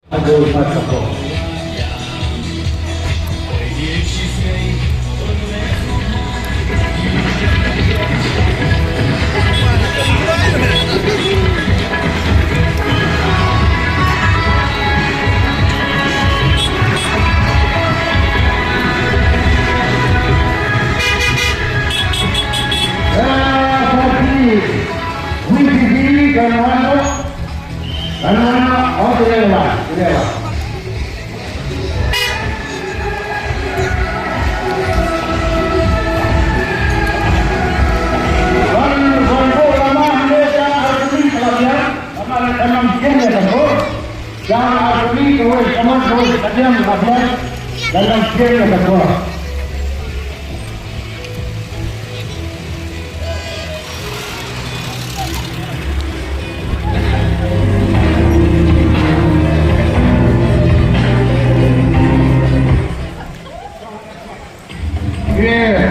Aduh, macam apa? Oh, tidak lewat, tidak lewat. Dalam game yang kedua.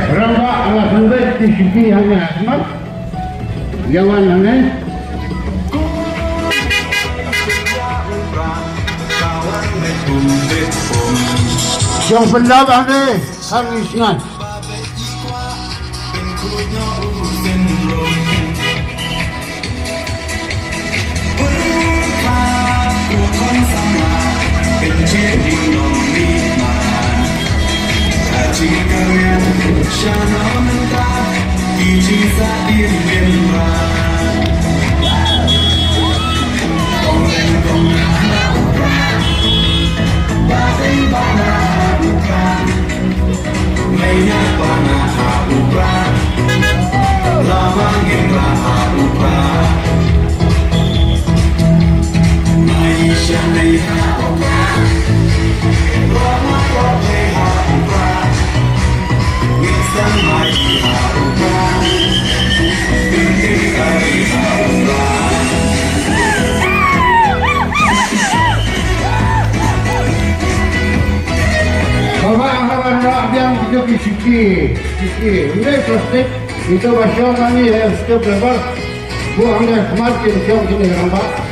Rambak ala sampai di sisi hanya asmat. Jangan aneh. Yang pendapat ni hangiskan. Siki, ini plastik itu masuk kami yang setiap lebar buang dan kemarin siang ini rambak.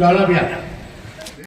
Jalan biar.